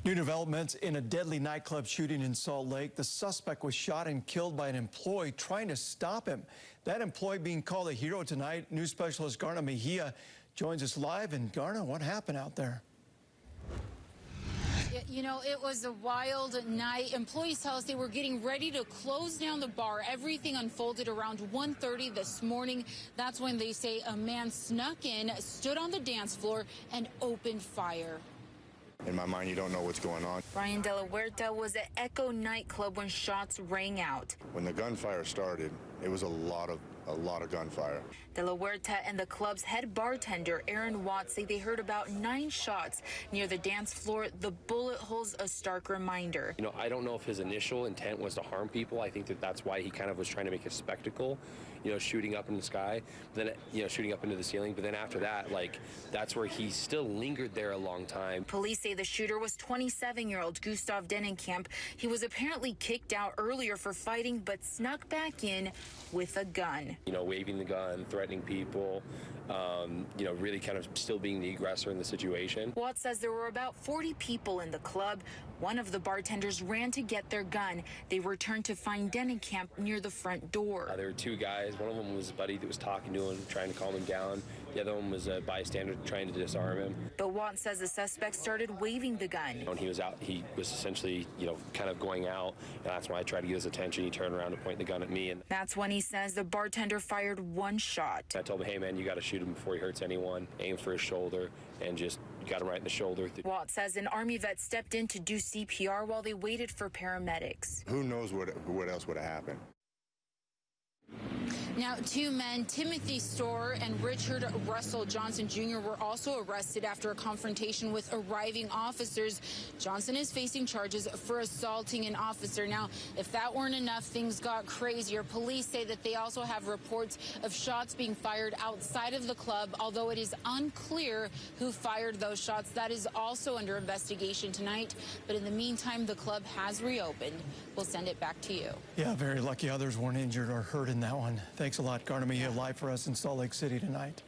New developments in a deadly nightclub shooting in Salt Lake. The suspect was shot and killed by an employee trying to stop him. That employee being called a hero tonight. News specialist Garna Mejia joins us live. And Garna, what happened out there? You know, it was a wild night. Employees tell us they were getting ready to close down the bar. Everything unfolded around 1:30 this morning. That's when they say a man snuck in, stood on the dance floor, and opened fire. In my mind, you don't know what's going on. Ryan De La Huerta was at Echo Nightclub when shots rang out. When the gunfire started, it was a lot of gunfire. De La Huerta and the club's head bartender, Aaron Watts, say they heard about 9 shots near the dance floor. The bullet holes a stark reminder. You know, I don't know if his initial intent was to harm people. I think that's why he kind of was trying to make a spectacle, you know, shooting up in the sky, then, you know, shooting up into the ceiling. But then after that, like, that's where he still lingered there a long time. Police say the shooter was 27-year-old Gustav Denenkamp. He was apparently kicked out earlier for fighting, but snuck back in with a gun. You know, waving the gun, threatening people, you know, really kind of still being the aggressor in the situation. Watts says there were about 40 people in the club. One of the bartenders ran to get their gun. They returned to find Denenkamp near the front door. There were 2 guys. One of them was a buddy that was talking to him, trying to calm him down. The other one was a bystander trying to disarm him. But Watts says the suspect started waving the gun. When he was out, he was essentially, you know, kind of going out, and that's when I tried to get his attention. He turned around to point the gun at me. And that's when he says the bartender fired 1 shot. I told him, hey, man, you got to shoot him before he hurts anyone. Aim for his shoulder, and just got him right in the shoulder. Watts says an Army vet stepped in to do CPR while they waited for paramedics. Who knows what else would have happened? Now, 2 men, Timothy Storr and Richard Russell Johnson Jr., were also arrested after a confrontation with arriving officers. Johnson is facing charges for assaulting an officer. Now, if that weren't enough, things got crazier. Police say that they also have reports of shots being fired outside of the club, although it is unclear who fired those shots. That is also under investigation tonight. But in the meantime, the club has reopened. We'll send it back to you. Yeah, very lucky others weren't injured or hurt in that one. Thanks a lot, Garna Mejia, live for us in Salt Lake City tonight.